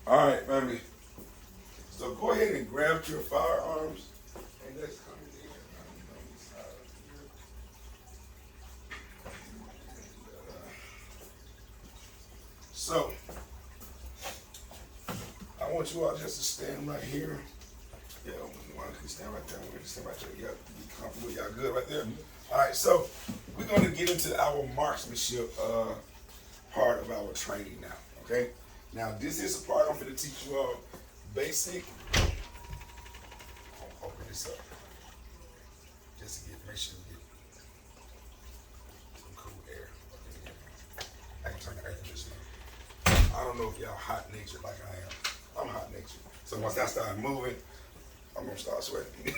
All right, baby. So go ahead and grab your firearms and let's come in here. So I want you all just to stand right here. Yeah, one can stand right there. One can stand right there. Yeah, be comfortable. Y'all good right there? All right, so we're going to get into our marksmanship part of our training now, okay? Now, this is a part I'm going to teach you all basic. I'll open this up just to make sure you get some cool air. I can turn the air conditioner on. I don't know if y'all hot natured like I am. I'm hot natured. So once I start moving, I'm going to start sweating.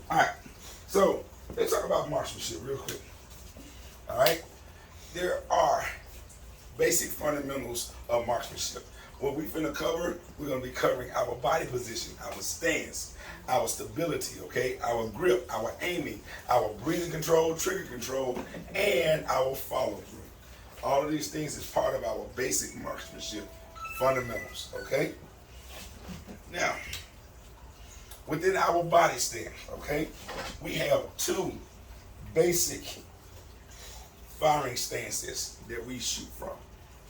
All right, so let's talk about marksmanship real quick. All right, there are basic fundamentals of marksmanship. What we're finna cover, we're gonna be covering our body position, our stance, our stability, okay, our grip, our aiming, our breathing control, trigger control, and our follow through. All of these things is part of our basic marksmanship fundamentals, okay? Now, within our body stance, okay, we have two basic firing stances that we shoot from.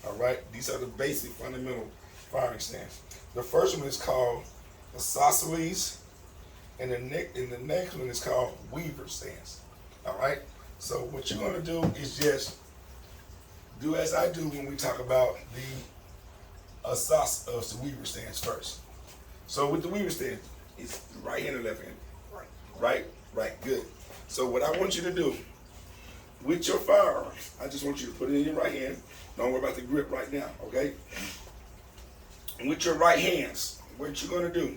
All right, these are the basic fundamental firing stance. The first one is called isosceles, and the next one is called weaver stance. All right, so what you're going to do is just do as I do when we talk about the weaver stance first. So with the weaver stance, it's right hand or left hand? Right, good. So what I want you to do with your firearm, I just want you to put it in your right hand. Don't worry about the grip right now, okay? And with your right hands, what you're gonna do,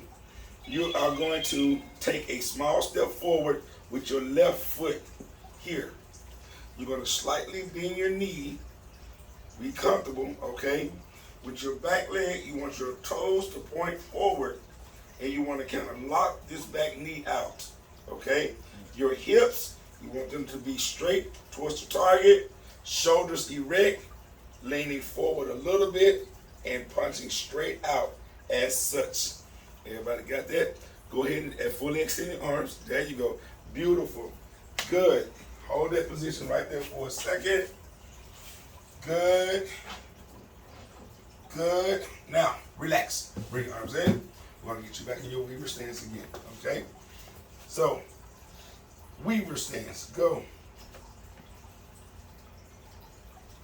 you are going to take a small step forward with your left foot here. You're gonna slightly bend your knee, be comfortable, okay? With your back leg, you want your toes to point forward, and you want to kind of lock this back knee out, okay? Your hips, you want them to be straight towards the target, shoulders erect, leaning forward a little bit, and punching straight out as such. Everybody got that? Go ahead and fully extend your arms. There you go. Beautiful. Good. Hold that position right there for a second. Good. Good. Now, relax. Bring your arms in. We're going to get you back in your weaver stance again, okay? So, weaver stance, go.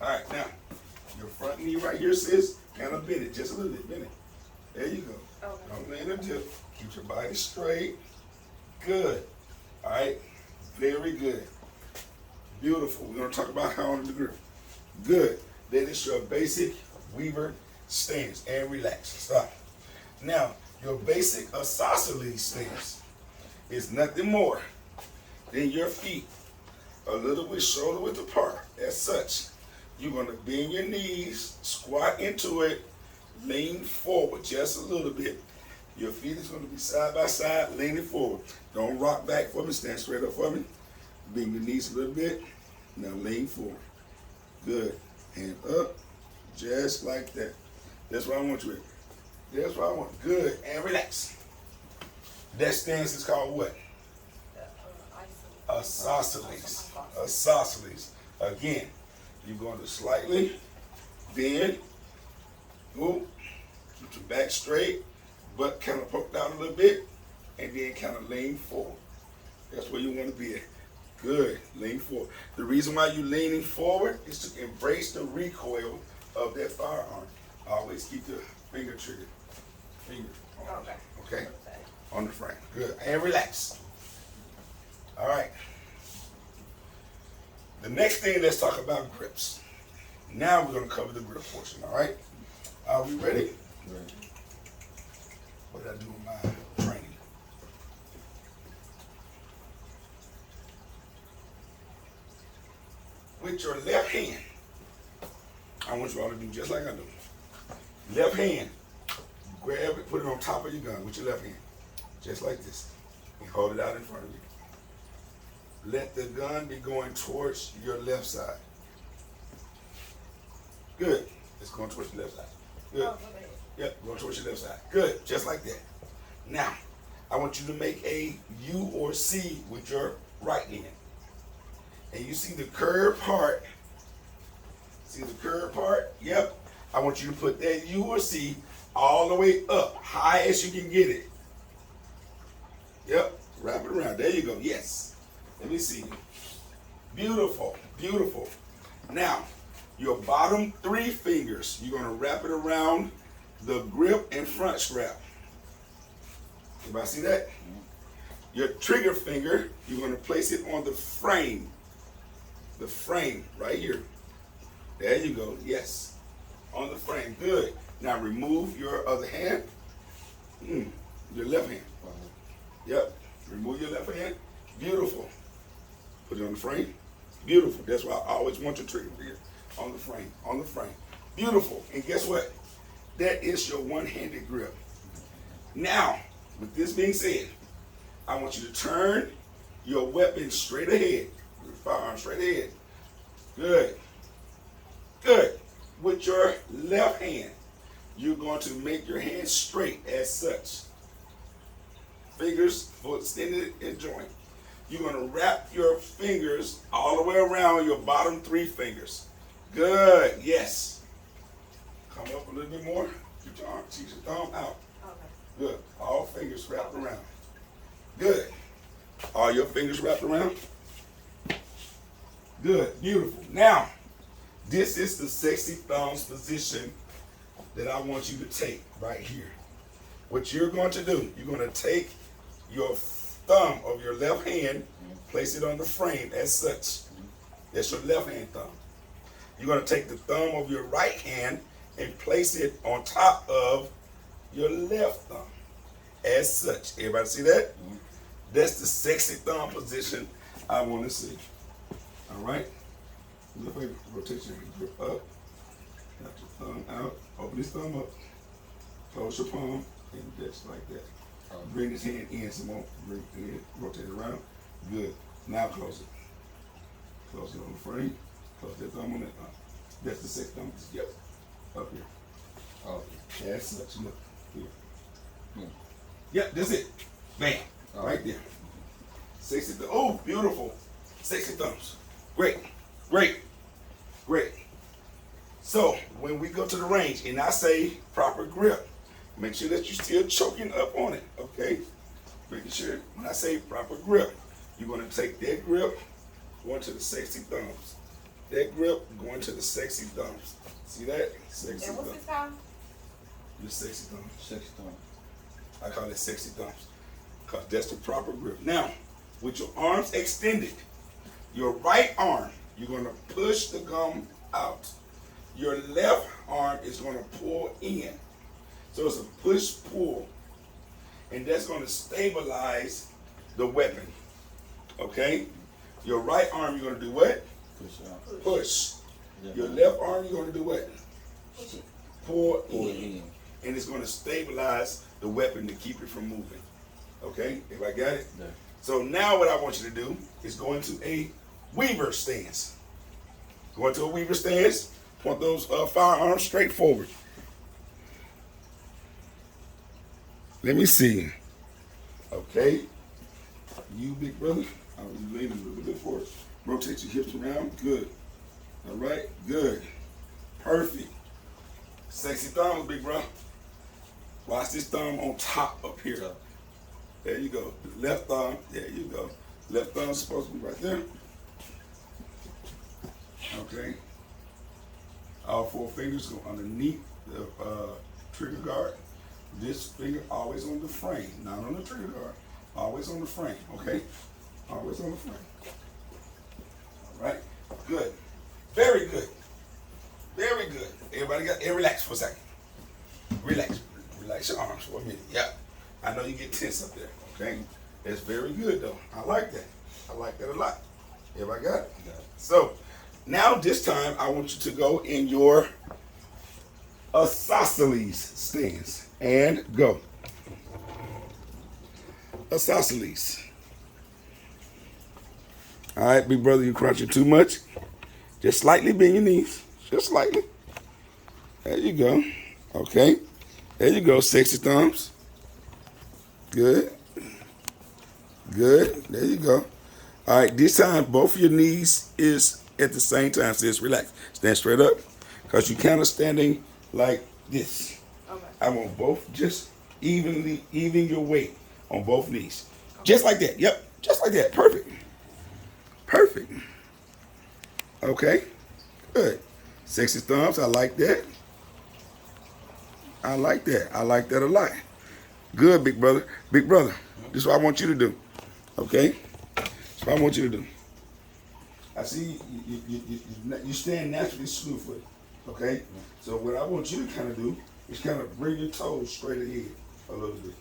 All right, now, your front knee right here, sis, kind of bend it, just a little bit, bend it. There you go. Okay. Don't land a dip. Keep your body straight. Good. All right, very good. Beautiful. We're going to talk about how on the grip. Good. That is your basic weaver stance, and relax. Stop. Now, your basic isosceles stance is nothing more than your feet a little bit shoulder width apart. As such, you're going to bend your knees, squat into it, lean forward just a little bit. Your feet is going to be side by side, leaning forward. Don't rock back for me. Stand straight up for me. Bend your knees a little bit. Now lean forward. Good. Hand up, just like that. That's what I want you with. That's what I want. Good. And relax. That stance is called what? Isosceles. Isosceles. Again, you're going to slightly bend, move, keep your back straight, butt kind of poked out a little bit, and then kind of lean forward. That's where you want to be at. Good. Lean forward. The reason why you're leaning forward is to embrace the recoil of that firearm. Always keep the finger trigger. Okay? On the frame. Good. And relax. All right. The next thing, let's talk about grips. Now we're going to cover the grip portion, all right? Are we ready? Ready. What did I do with my training? With your left hand, I want you all to do just like I do. Left hand, grab it, put it on top of your gun with your left hand, just like this, and hold it out in front of you. let the gun be going towards your left side. Good. It's going towards your left side. Good. Yep, going towards your left side. Good. Just like that. Now, I want you to make a U or C with your right hand. And you see the curved part. See the curved part? Yep. I want you to put that U or C all the way up, high as you can get it. Yep. Wrap it around. There you go. Yes. Let me see. Beautiful. Beautiful. Now, your bottom 3 fingers, you're going to wrap it around the grip and front strap. Everybody see that? Your trigger finger, you're going to place it on the frame. The frame right here. There you go. Yes. On the frame. Good. Now remove your other hand. Your left hand. Yep. Remove your left hand. Beautiful. Put it on the frame. Beautiful. That's why I always want your trigger finger on the frame. On the frame. Beautiful. And guess what? That is your one-handed grip. Now, with this being said, I want you to turn your weapon straight ahead. Your firearm straight ahead. Good. Good. With your left hand, you're going to make your hand straight as such. Fingers full extended and joint. You're going to wrap your fingers all the way around your bottom 3 fingers. Good. Yes. Come up a little bit more. Keep your arm, keep your thumb out. Okay. Good. All fingers wrapped around. Good. All your fingers wrapped around. Good. Beautiful. Now, this is the sexy thumbs position that I want you to take right here. What you're going to do, you're going to take your thumb of your left hand, place it on the frame as such. That's your left hand thumb. You're going to take the thumb of your right hand and place it on top of your left thumb as such. Everybody see that? That's the sexy thumb position I want to see. All right? Look like rotation, grip up. Got your thumb out. Open this thumb up. Close your palm and just like that. Bring this hand in some more. Bring it in. Rotate it around. Good. Now close it. Close it on the frame. Close that thumb on that thumb. That's the sixth thumb. Yep. Up here. Okay. As such. Look. Here. Yep, that's it. Bam. Right there. Sexy thumbs. Oh, beautiful. Sexy thumbs. Great. Great. Great. So when we go to the range and I say proper grip, make sure that you're still choking up on it, okay? Making sure when I say proper grip, you're going to take that grip, going to the sexy thumbs. That grip going to the sexy thumbs. See that? Sexy and what's thumbs. this called? Your sexy thumbs. Sexy thumbs. I call it sexy thumbs because that's the proper grip. Now, with your arms extended, your right arm, you're going to push the gum out. Your left arm is going to pull in. So it's a push-pull. And that's going to stabilize the weapon. Okay? Your right arm, you're going to do what? Push out. Push. Yeah. Your left arm, you're going to do what? Pull Pull in. in. And it's going to stabilize the weapon to keep it from moving. Okay? If I got it? Yeah. So now what I want you to do is go into a weaver stance. Go into a weaver stance. Point those firearms straight forward. Let me see. Okay. You, big brother. I was leaning a little bit forward. Rotate your hips around. Good. All right. Good. Perfect. Sexy thumbs, big bro. Watch this thumb on top up here. There you go. Left thumb. There you go. Left thumb's supposed to be right there. Okay. All 4 fingers go underneath the trigger guard. This finger always on the frame, not on the trigger guard. Always on the frame, okay? Always on the frame. All right, good. Very good. Very good. Everybody relax for a second. Relax. Relax your arms for a minute. Yeah. I know you get tense up there, okay? That's very good though. I like that. I like that a lot. Everybody got it? Got it. So, now this time I want you to go in your isosceles stance and go. Isosceles. All right, big brother, you crunching too much. Just slightly bend your knees. Just slightly. There you go. Okay. There you go. Sexy thumbs. Good. Good. There you go. All right. This time, both of your knees is at the same time. So just relax. Stand straight up. Because you're kind of standing like this. Okay. I want both just even your weight on both knees. Okay. Just like that. Yep. Just like that. Perfect. Perfect. Okay. Good. Sexy thumbs. I like that. I like that. I like that a lot. Good, big brother. Big brother. This is what I want you to do. Okay? That's what I want you to do. I see you stand naturally slew-footed. Okay? So what I want you to kind of do is kind of bring your toes straight ahead a little bit.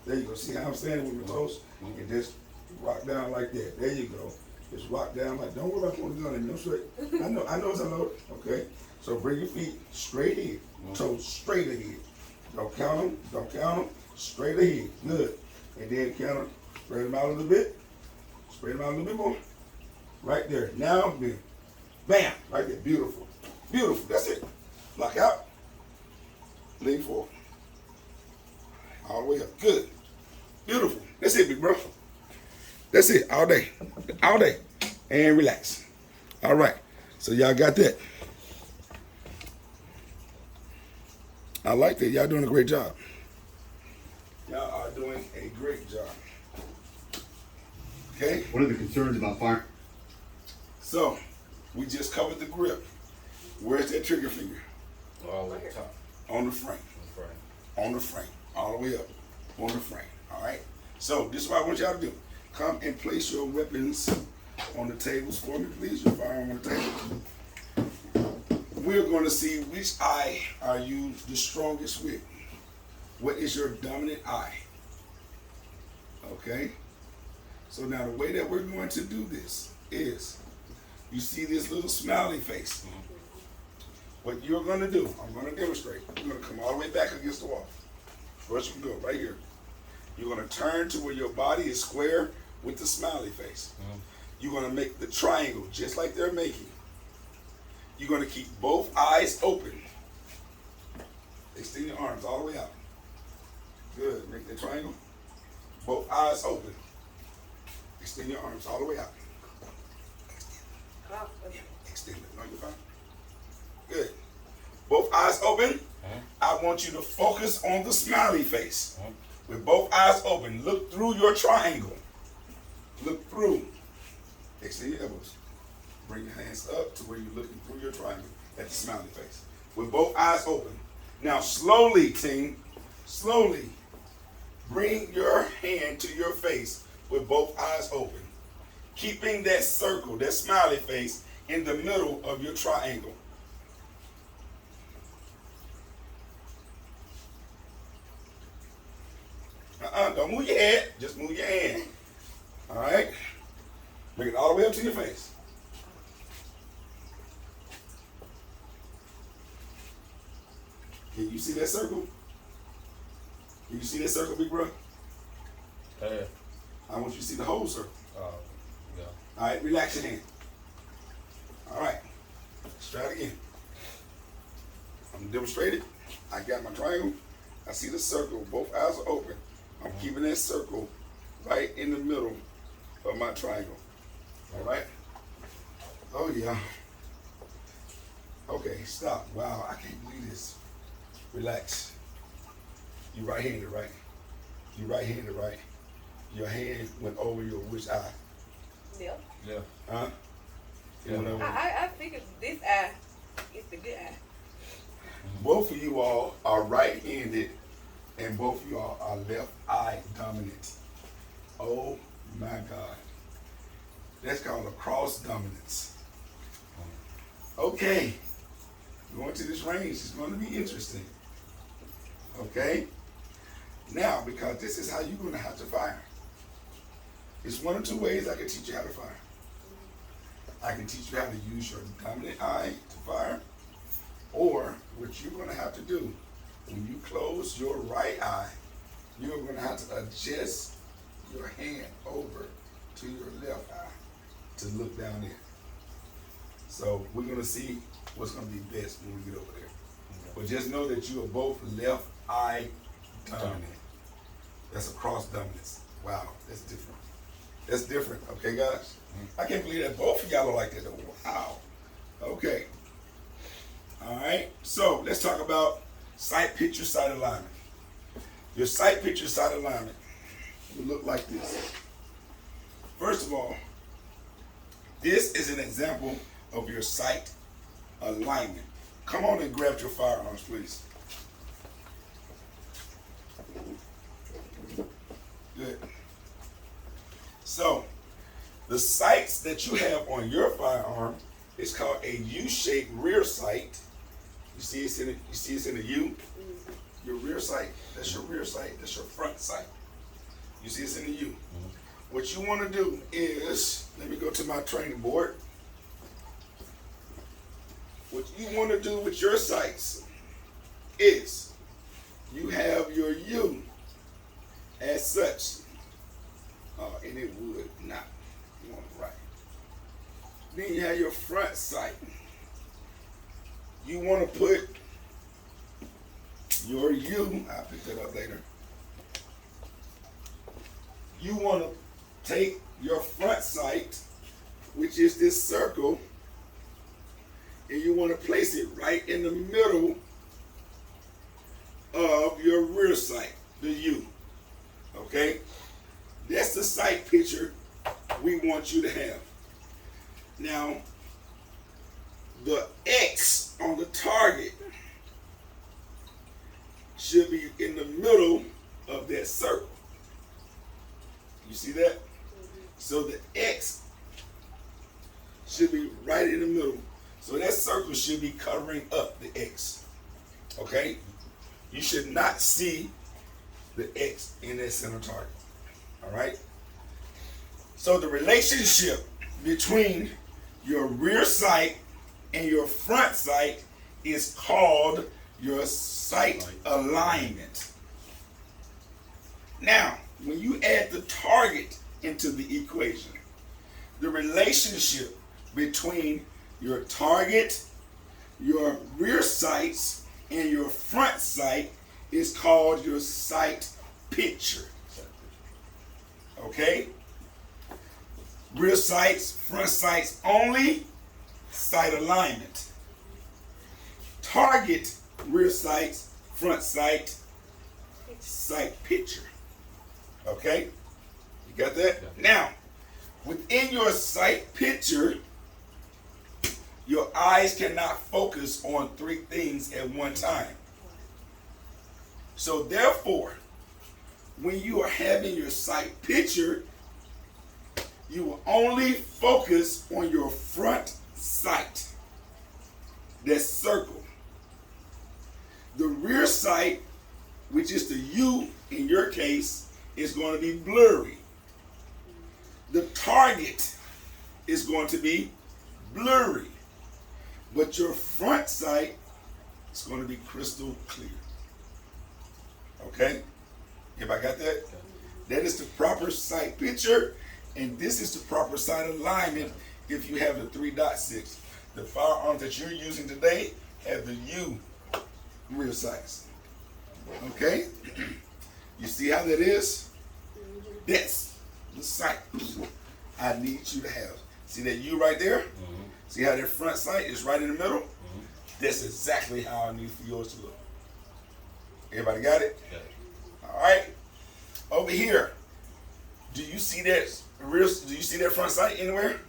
There you go. See how I'm standing with my toes? And just rock down like that. There you go. Just rock down like, don't worry about putting the gun in me. I'm straight. I know it's unloaded. Okay? So bring your feet straight ahead. Toes straight ahead. Don't count them. Don't count them. Straight ahead. Good. And then count them. Spread them out a little bit. Spread them out a little bit more. Right there. Now, then. Bam. Right there. Beautiful. Beautiful. That's it. Lock out. Lean forward. All the way up. Good. Beautiful. That's it, big bro. That's it. All day. All day. And relax. All right. So y'all got that. I like that. Y'all doing a great job. Y'all are doing a great job. Okay? What are the concerns about fire? So, we just covered the grip. Where's that trigger finger? All at the top. On the frame. On the frame. All the way up. On the frame. All right? So, this is what I want y'all to do. Come and place your weapons on the tables for me, please. Your firearm on the table. We're going to see which eye are you the strongest with. What is your dominant eye? Okay? So now the way that we're going to do this is, you see this little smiley face. What you're going to do, I'm going to demonstrate. You're going to come all the way back against the wall. First you can go right here. You're going to turn to where your body is square with the smiley face. You're going to make the triangle just like they're making. You're going to keep both eyes open. Extend your arms all the way out. Good. Make that triangle. Both eyes open. Extend your arms all the way out. Extend it. No, you're fine. Good. Both eyes open. I want you to focus on the smiley face. With both eyes open, look through your triangle. Look through. Extend your elbows. Bring your hands up to where you're looking through your triangle at the smiley face. With both eyes open. Now slowly, team, slowly bring your hand to your face with both eyes open. Keeping that circle, that smiley face, in the middle of your triangle. Don't move your head, just move your hand. All right? Bring it all the way up to your face. Can you see that circle? Can you see that circle, big bro? Yeah. I want you to see the whole circle. Yeah. All right, relax your hand. All right, let's try it again. I'm gonna demonstrate it. I got my triangle. I see the circle. Both eyes are open. I'm keeping that circle right in the middle of my triangle. All right? Oh, yeah. Okay, stop. Wow, I can't believe this. Relax. You right-handed, right? You right-handed, right? Your hand went over your which eye? Yeah. Yeah. Huh? Yeah. I figured this eye is the good eye. Both of you all are right-handed, and both of you all are left eye dominant. Oh my God. That's called a cross dominance. Okay. Going to this range is going to be interesting. Okay? Now, because this is how you're going to have to fire. It's one of two ways I can teach you how to fire. I can teach you how to use your dominant eye to fire, or what you're going to have to do, when you close your right eye, you're going to have to adjust your hand over to your left eye. to look down there. So we're gonna see what's gonna be best when we get over there. But just know that you are both left eye dominant. That's a cross dominance. Wow, that's different. That's different, okay, guys? I can't believe that both of y'all are like that. Though. Wow. Okay. All right. So let's talk about sight picture, sight alignment. Your sight picture, sight alignment will look like this. First of all, this is an example of your sight alignment. Come on and grab your firearms, please. Good. So, the sights that you have on your firearm is called a U-shaped rear sight. You see it's in a U? Your rear sight, that's your rear sight, that's your front sight. You see it's in a U. What you want to do is, let me go to my training board. What you want to do with your sights is you have your U as such, and it would not. You want it right. Then you have your front sight. You want to put your U, I'll pick that up later. You want to take your front sight, which is this circle, and you want to place it right in the middle of your rear sight, the U. Okay? That's the sight picture we want you to have. Now, the X on the target should be in the middle of that circle. You see that? So the X should be right in the middle. So that circle should be covering up the X. Okay? You should not see the X in that center target. All right? So the relationship between your rear sight and your front sight is called your sight alignment. Now, when you add the target into the equation, the relationship between your target, your rear sights, and your front sight is called your sight picture. Okay? Rear sights, front sights only, sight alignment. Target, rear sights, front sight, sight picture. Okay? You got that? Now, within your sight picture, your eyes cannot focus on three things at one time. So therefore, when you are having your sight picture, you will only focus on your front sight, that circle. The rear sight, which is the U in your case, is going to be blurry. The target is going to be blurry. But your front sight is going to be crystal clear. Okay? Everybody got that? That is the proper sight picture, and this is the proper sight alignment if you have the 3.6. The firearms that you're using today have the U rear sights. Okay? You see how that is? That's the sight I need you to have. See that U right there? See how that front sight is right in the middle? That's exactly how I need for yours to look. Everybody got it? All right. Over here, do you see that rear? Do you see that front sight anywhere?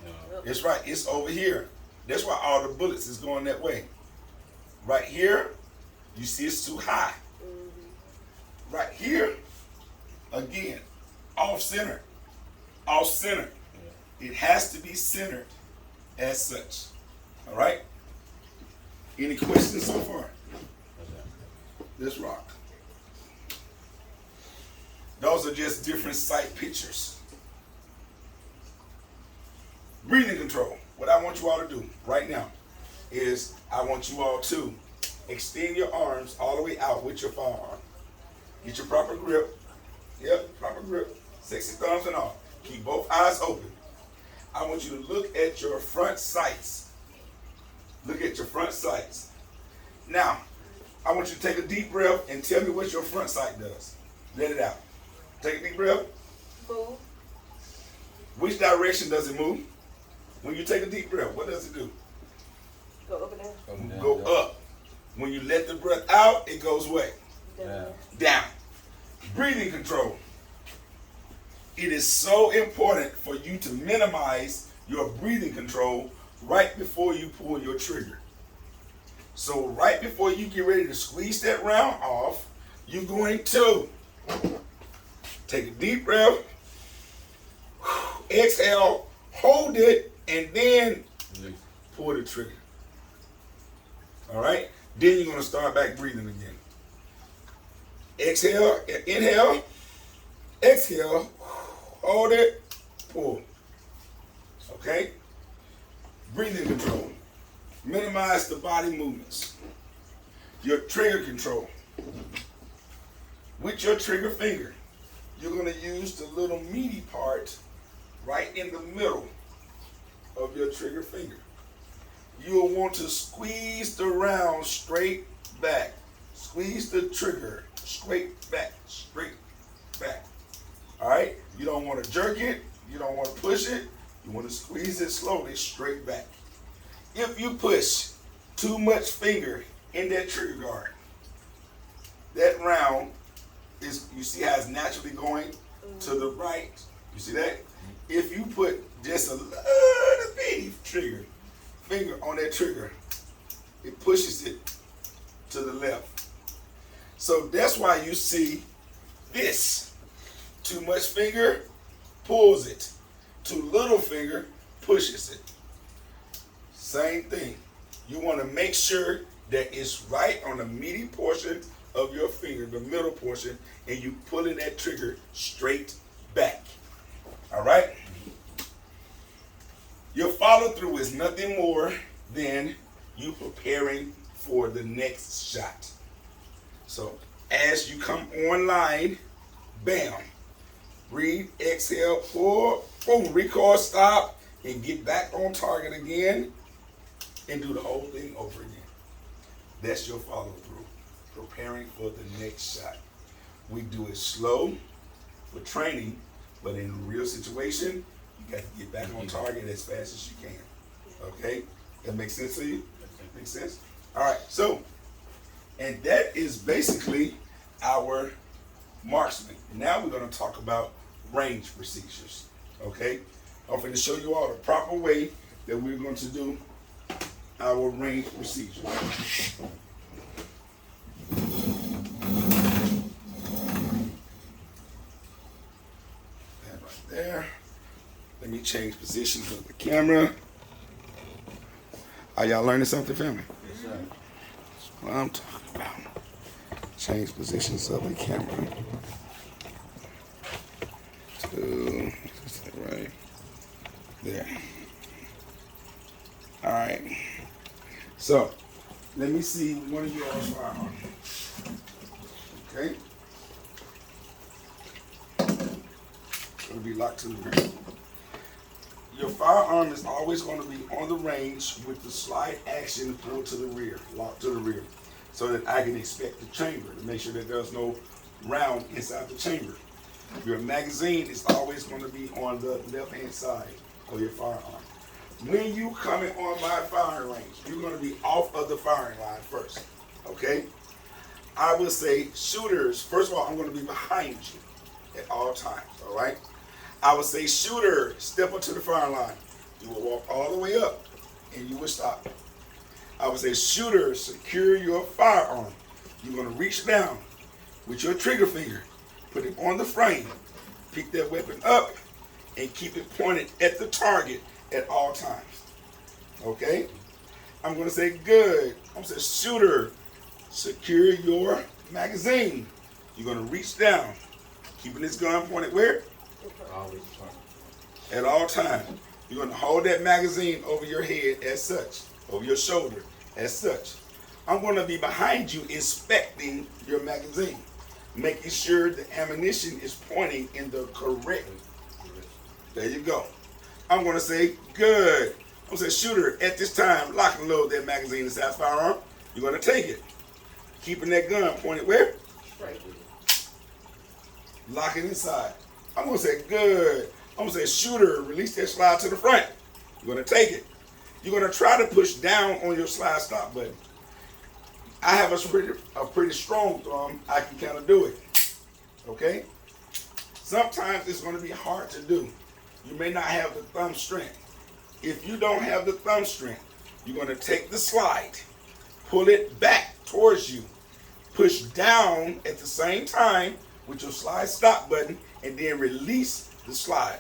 No. It's right. It's over here. That's why all the bullets is going that way. Right here, you see it's too high. Right here, again, off center. Off center. It has to be centered as such. All right? Any questions so far? Let's rock. Those are just different sight pictures. Breathing control. What I want you all to do right now is I want you all to extend your arms all the way out with your firearm. Get your proper grip. Yep, proper grip. Sexy thumbs and all. Keep both eyes open. I want you to look at your front sights. Look at your front sights. Now, I want you to take a deep breath and tell me what your front sight does. Let it out. Take a deep breath. Move. Which direction does it move? When you take a deep breath, what does it do? Go up and down. Go up. When you let the breath out, it goes away. Down. Down. Breathing control. It is so important for you to minimize your breathing control right before you pull your trigger. So right before you get ready to squeeze that round off, you're going to take a deep breath, exhale, hold it, and then pull the trigger. All right? Then you're going to start back breathing again. Exhale, inhale, exhale, hold it, pull. Okay? Breathing control. Minimize the body movements. Your trigger control. With your trigger finger, you're going to use the little meaty part right in the middle of your trigger finger. You'll want to squeeze the round straight back. Squeeze the trigger straight back, straight back. All right? You don't want to jerk it. You don't want to push it. You want to squeeze it slowly straight back. If you push too much finger in that trigger guard, that round is, you see how it's naturally going to the right? You see that? If you put just a little bitty finger on that trigger, it pushes it to the left. So that's why you see this. Too much finger pulls it. Too little finger pushes it. Same thing. You want to make sure that it's right on the meaty portion of your finger, the middle portion, and you pulling that trigger straight back. All right? Your follow through is nothing more than you preparing for the next shot. So as you come online, bam, breathe, exhale, pull, boom, recoil, stop, and get back on target again. And do the whole thing over again. That's your follow through. Preparing for the next shot. We do it slow for training, but in a real situation, you got to get back on target as fast as you can. Okay? That makes sense to you? Makes sense? All right, so, and that is basically our marksman. Now we're going to talk about range procedures. Okay? I'm going to show you all the proper way that we're going to do our range procedure. That right there. Let me change positions of the camera. Are y'all learning something, family? Yes, sir. That's what I'm talking about. Change positions of the camera. To, right there. All right. So, let me see one of y'all's firearms. Okay? It's going to be locked to the rear. Your firearm is always going to be on the range with the slide action pulled to the rear, locked to the rear, so that I can inspect the chamber to make sure that there's no round inside the chamber. Your magazine is always going to be on the left-hand side of your firearm. When you coming on my firing range, you're going to be off of the firing line first, okay? I will say shooters, first of all, I'm going to be behind you at all times, all right? I would say shooter, step up to the firing line. You will walk all the way up and you will stop. I would say shooter, secure your firearm. You're going to reach down with your trigger finger, put it on the frame, pick that weapon up, and keep it pointed at the target at all times. Okay? I'm going to say good. I'm going to say shooter, secure your magazine. You're going to reach down, keeping this gun pointed where? Always At all times. You're going to hold that magazine over your head as such, over your shoulder as such. I'm going to be behind you inspecting your magazine, making sure the ammunition is pointing in the correct. There you go. I'm going to say good. I'm going to say shooter, at this time, lock and load that magazine inside the firearm. You're going to take it. Keeping that gun pointed where? Straight. Lock it inside. I'm going to say good. I'm going to say shooter, release that slide to the front. You're going to take it. You're going to try to push down on your slide stop button. I have a pretty strong thumb. I can kind of do it. Okay? Sometimes it's going to be hard to do. You may not have the thumb strength. If you don't have the thumb strength, you're going to take the slide, pull it back towards you, push down at the same time with your slide stop button, and then release the slide.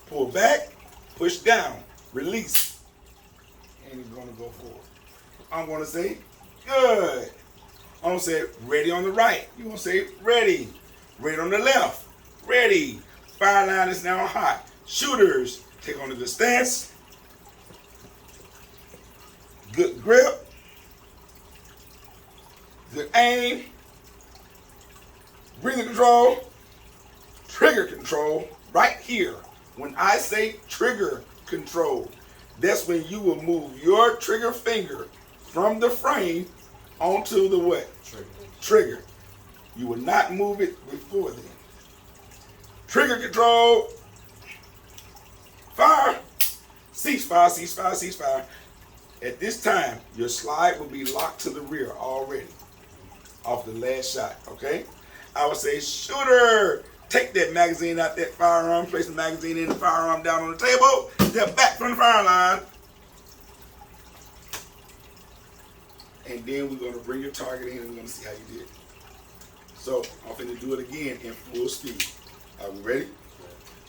Pull back, push down, release, and it's going to go forward. I'm going to say, good. I'm going to say, ready on the right. You're going to say, ready. Ready on the left. Ready. Fire line is now hot. Shooters, take on the good stance. Good grip. Good aim. Breathing control. Trigger control. Right here. When I say trigger control, that's when you will move your trigger finger from the frame onto the what? Trigger. You will not move it before then. Trigger control. Fire. Ceasefire, ceasefire, ceasefire. At this time, your slide will be locked to the rear already off the last shot, okay? I would say, shooter, take that magazine out that firearm, place the magazine in the firearm down on the table, step back from the fire line. And then we're going to bring your target in and we're going to see how you did. So, I'm going to do it again in full speed. Are we ready?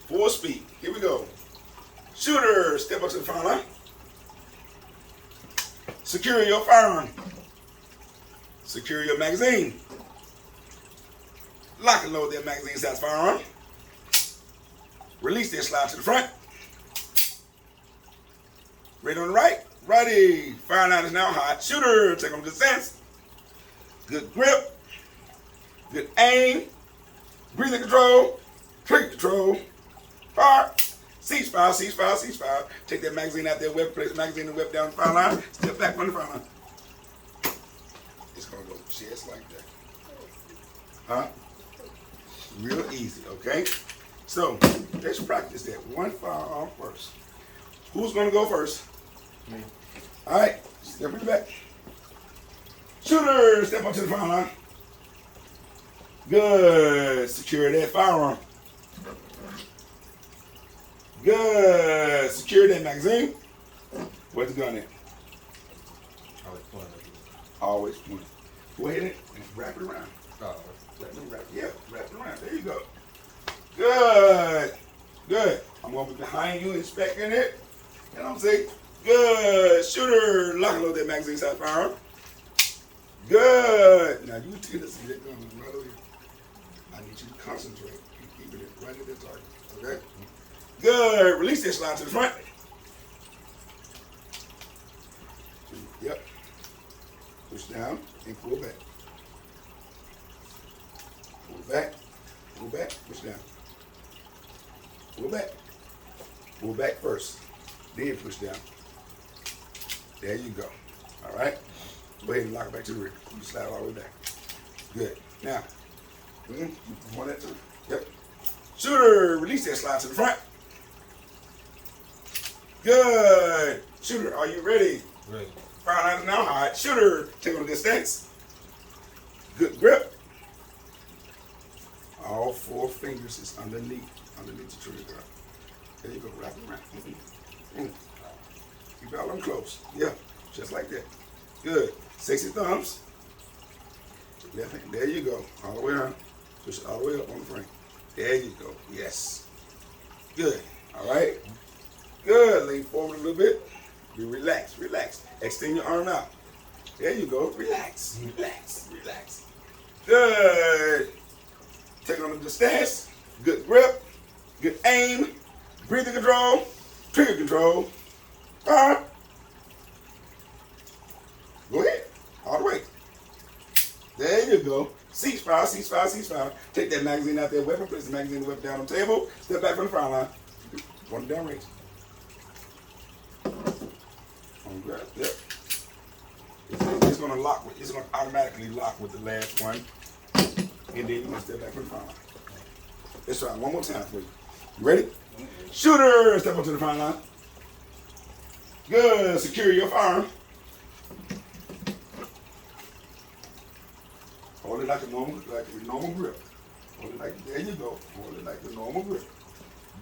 Full speed. Here we go. Shooter, step up to the fire line. Secure your firearm. Secure your magazine. Lock and load that magazine inside the firearm. Release that slide to the front. Ready on the right. Ready. Fire line is now hot. Shooter, take on good sense. Good grip. Good aim. Breathing control. Trigger control. Fire. Ceasefire, ceasefire, ceasefire. Take that magazine out there, whip, place the magazine and whip down the fire line. Step back from the fire line. It's gonna go just like that. Huh? Real easy, okay? So let's practice that. One firearm first. Who's gonna go first? Me. All right, step in the back. Shooter, step up to the fire line. Good. Secure that firearm. Good. Secure that magazine. Where's the gun at? Always pointing. Always pointing. Go ahead and wrap it around. Oh, Wrap it around. There you go. Good. Good. I'm going to be behind you inspecting it. And I'm saying, good. Shooter, lock and load that magazine inside the firearm. Good. Now you see this that gun right over here. I need you to concentrate. Keep it right at the target. Okay? Good. Release that slide to the front. Yep. Push down and pull back. Pull back. Pull back. Push down. Pull back. Pull back first. Then push down. There you go. All right. Go ahead and lock it back to the rear. You slide all the way back. Good. Now, you want that too? Yep. Shooter, release that slide to the front. Good. Shooter, are you ready? ready. Fire line is now hot. Shooter, take on a good stance. Good grip. All four fingers is underneath the trigger guard. There you go, wrap it around. Keep all them close. Yeah, just like that. Good. Sexy thumbs. Left hand. There you go. All the way around. Push it all the way up on the frame. There you go. Yes. Good. All right. Good. Lean forward a little bit. Be relaxed. Relax. Extend your arm out. There you go. Relax. Relax. Relax. Good. Take on a good stance. Good grip. Good aim. Breathing control. Trigger control. Fire. Go ahead. All the way. There you go. Ceasefire, ceasefire, ceasefire. Take that magazine out there, weapon, place the magazine and weapon down on the table. Step back from the fire line. Point it down range. Yep. It's gonna lock with. It's gonna automatically lock with the last one, and then you're gonna step back from the front line. Let's try it one more time for you. You ready? Shooter, step up to the front line. Good. Secure your firearm. Hold it like a normal grip. Hold it like, there you go. Hold it like the normal grip.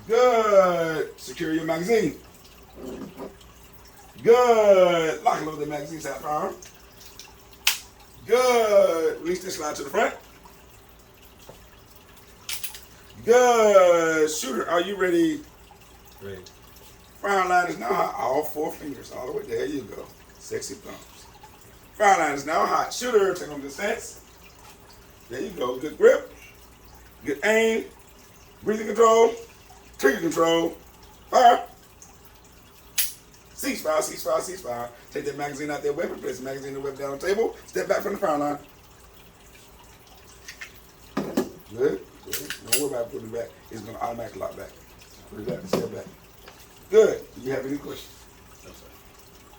Good. Secure your magazine. Good. Lock and load the magazine side firearm. Good. Release this slide to the front. Good. Shooter, are you ready? Ready. Fire line is now hot. All 4 fingers, all the way. There you go. Sexy thumbs. Fire line is now hot. Shooter, take on the stance. There you go. Good grip. Good aim. Breathing control. Trigger control. Fire. Ceasefire, ceasefire, ceasefire. Take that magazine out there, weapon. Place the magazine and the weapon down on the table. Step back from the fire line. Good. Good. Don't worry about putting it back. It's going to automatically lock back. Put it back. Step back. Good. Do you have any questions? No, sir.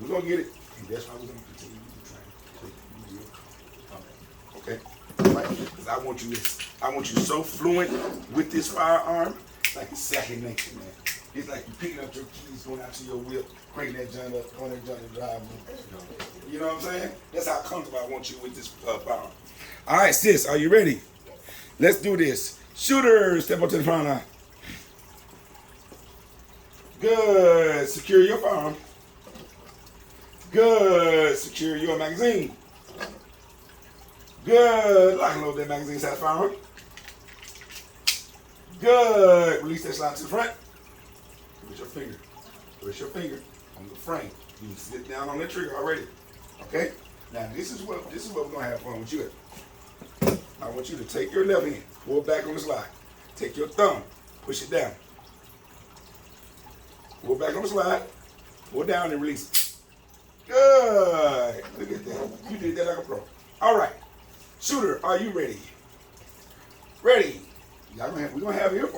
We're going to get it. And that's why we're going to continue to train. Okay? Right? Because I want you so fluent with this firearm, like it's second nature, man. It's like you picking up your keys, going out to your whip, cranking that joint up, going that joint and driving. You know what I'm saying? That's how comfortable I want you with this firearm. All right, sis, are you ready? Let's do this. Shooter, step up to the front line. Good. Secure your firearm. Good. Secure your magazine. Good. Lock and load that magazine side firearm. Good. Release that slide to the front. With your finger. With your finger on the frame. You can sit down on that trigger already. Okay? Now this is what we're gonna have fun with you at. I want you to take your left hand, pull back on the slide. Take your thumb, push it down. Pull back on the slide, pull down and release it. Good. Look at that. You did that like a pro. All right. Shooter, are you ready? Ready. We're gonna have ear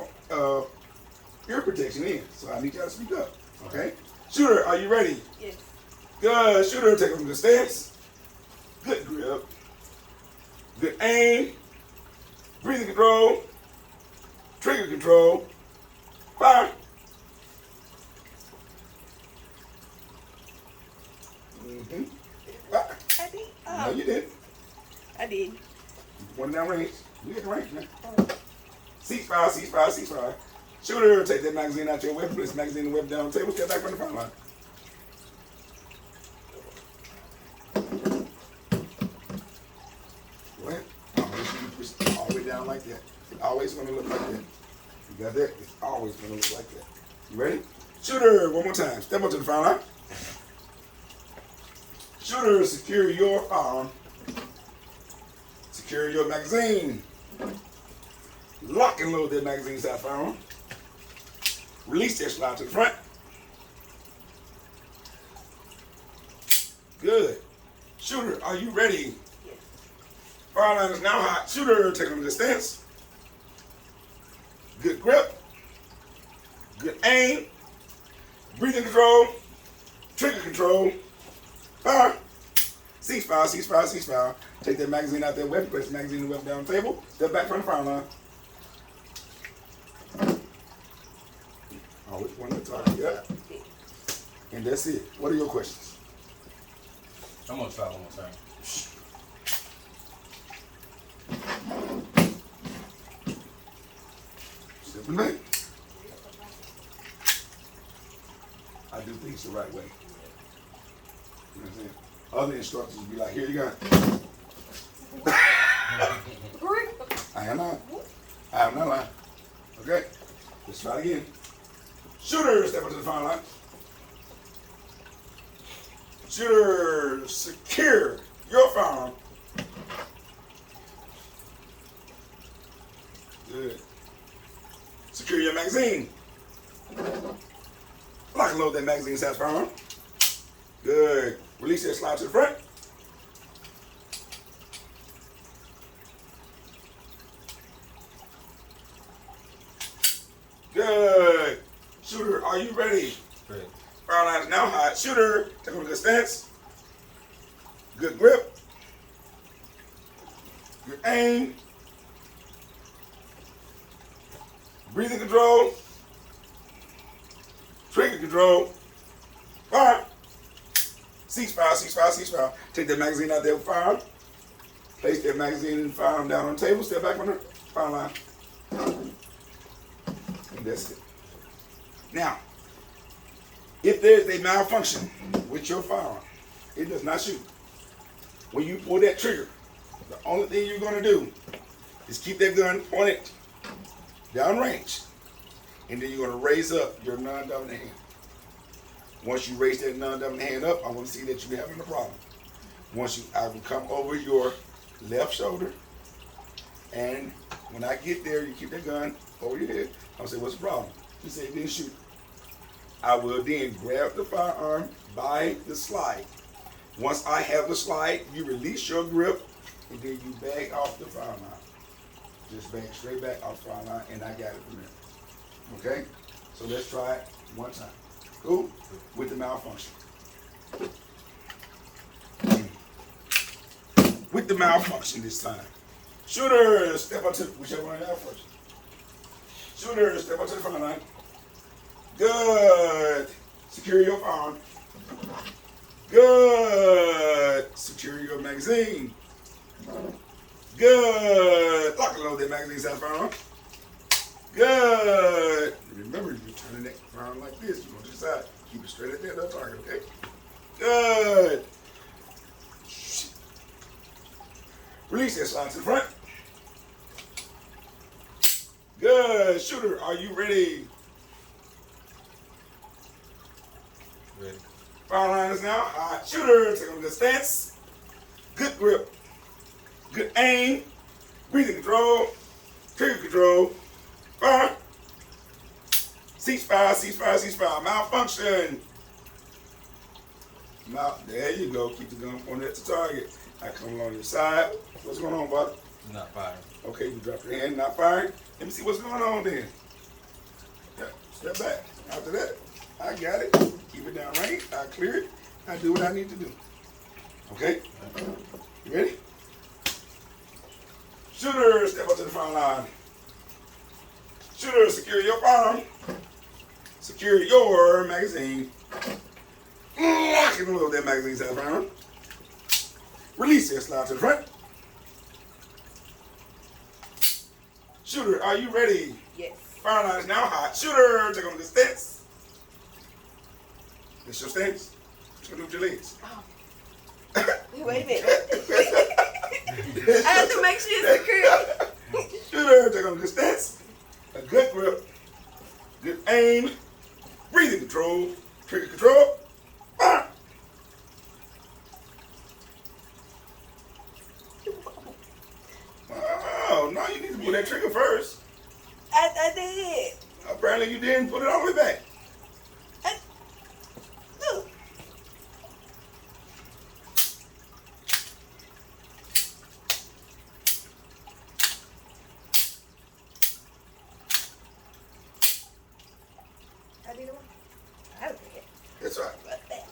protection in, so I need y'all to speak up. Okay? Shooter, are you ready? Yes. Good. Shooter, take from the stance. Good grip. Good aim. Breathing control. Trigger control. Fire. Mm-hmm. Fire. I did. No, you didn't. I did. You went down range. You hit the range, man. Ceasefire, ceasefire, ceasefire. Shooter, take that magazine out your weapon. Place the magazine and weapon down on the table. Step back from the front line. Go ahead. I want you to push it all the way down like that. It's always going to look like that. You got that? It's always going to look like that. You ready? Shooter, one more time. Step up to the front line. Shooter, secure your firearm. Secure your magazine. Lock and load that magazine side firearm. Release that slide to the front. Good. Shooter, are you ready? Yes. Fire line is now hot. Shooter, take on the stance. Good grip. Good aim. Breathing control. Trigger control. Fire. Ceasefire, ceasefire, ceasefire. Take that magazine out there, weapon, place the magazine and weapon down on the table. Step back from the fire line. Oh, which one to talk? Yeah. And that's it. What are your questions? I'm gonna try one more time. Simple name. I do things the right way. You know what I'm saying? Other instructors will be like, here you go. I am not. I am not lying. Okay? Let's try it again. Shooter, step up to the front line. Shooter, secure your firearm. Good. Secure your magazine. Lock and load that magazine inside the firearm. Good. Release that slide to the front. Good. Shooter, are you ready? Ready. Fireline is now hot. Shooter, take on a good stance. Good grip. Good aim. Breathing control. Trigger control. Fire. Ceasefire, ceasefire, ceasefire. Take that magazine out there with fire. Place that magazine and firearm down on the table. Step back on the fire line. And that's it. Now, if there's a malfunction with your firearm, it does not shoot. When you pull that trigger, the only thing you're going to do is keep that gun pointed down range. And then you're going to raise up your non-dominant hand. Once you raise that non-dominant hand up, I want to see that you're having a problem. I will come over your left shoulder, and when I get there, you keep that gun over your head. I'll say, what's the problem? You say, it didn't shoot. I will then grab the firearm by the slide. Once I have the slide, you release your grip, and then you back off the fire line. Just back straight back off the fire line, and I got it from there. Okay? So let's try it one time. Cool? With the malfunction. With the malfunction this time. Shooter, step up to whichever one malfunction. Shooter, step up to the front line. Good. Secure your firearm. Good. Secure your magazine. Good. Lock and load that magazine inside the firearm. Good. Remember, you're turning that firearm like this. You're going to the side. Keep it straight at that target, okay? Good. Release that slide to the front. Good. Shooter, are you ready? Ready. Fire line is now hot. Shooter, take on a good stance. Good grip. Good aim. Breathing control. Trigger control. Fire. Ceasefire, ceasefire, ceasefire. Malfunction. There you go. Keep the gun pointed at the target. I come along your side. What's going on, bud? Not firing. Okay, you drop your hand, not firing. Let me see what's going on then. Yeah, step back. After that, I got it. Keep it down range. I clear it. I do what I need to do. Okay? You ready? Shooter, step up to the front line. Shooter, secure your firearm. Secure your magazine. Lock and load that magazine inside the firearm. Release that slide to the front. Shooter, are you ready? Yes. Fire line is now hot. Shooter, take on the stance. This your stance? What you gonna do with your legs? Oh. Wait a minute. I have to make sure it's secure. Shooter, take on the stance. A good grip. Good aim. Breathing control. Trigger control. Fire. Oh, no, you need to pull that trigger first. I did. Apparently you didn't put it all the way back. Look. I did it wrong. I don't think it. That's right. Like that.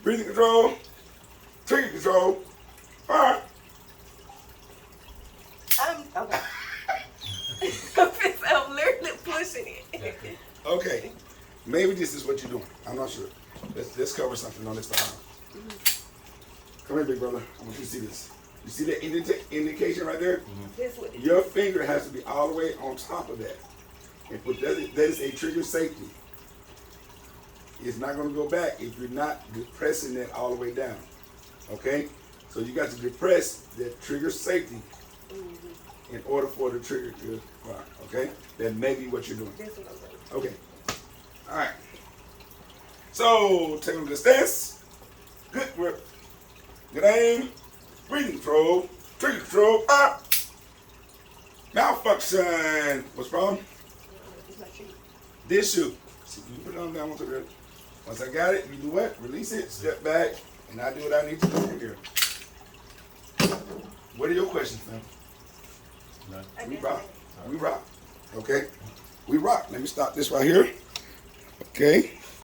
Breathing control. Trigger control. Fire. Okay. I'm literally pushing it. Okay. Maybe this is what you're doing. I'm not sure. Let's cover something on this time. Come here, big brother. I want you to see this. You see that indication right there? That's what it Your finger has to be all the way on top of that. And that is a trigger safety. It's not going to go back if you're not depressing that all the way down. Okay? So you got to depress that trigger safety in order for the trigger to fire. Okay? That may be what you're doing. That's what I'm doing. Okay. All right. So take a good stance. Good grip. Good aim. Breathing control. Trigger control. Fire. Malfunction. What's wrong? It's not true. This shoe. See, you put it on down once I got it. Once I got it, you do what? Release it, step back, and I do what I need to do from here. What are your questions, fam? No. We rock. We rock. Okay? We rock. Let me stop this right here. Okay?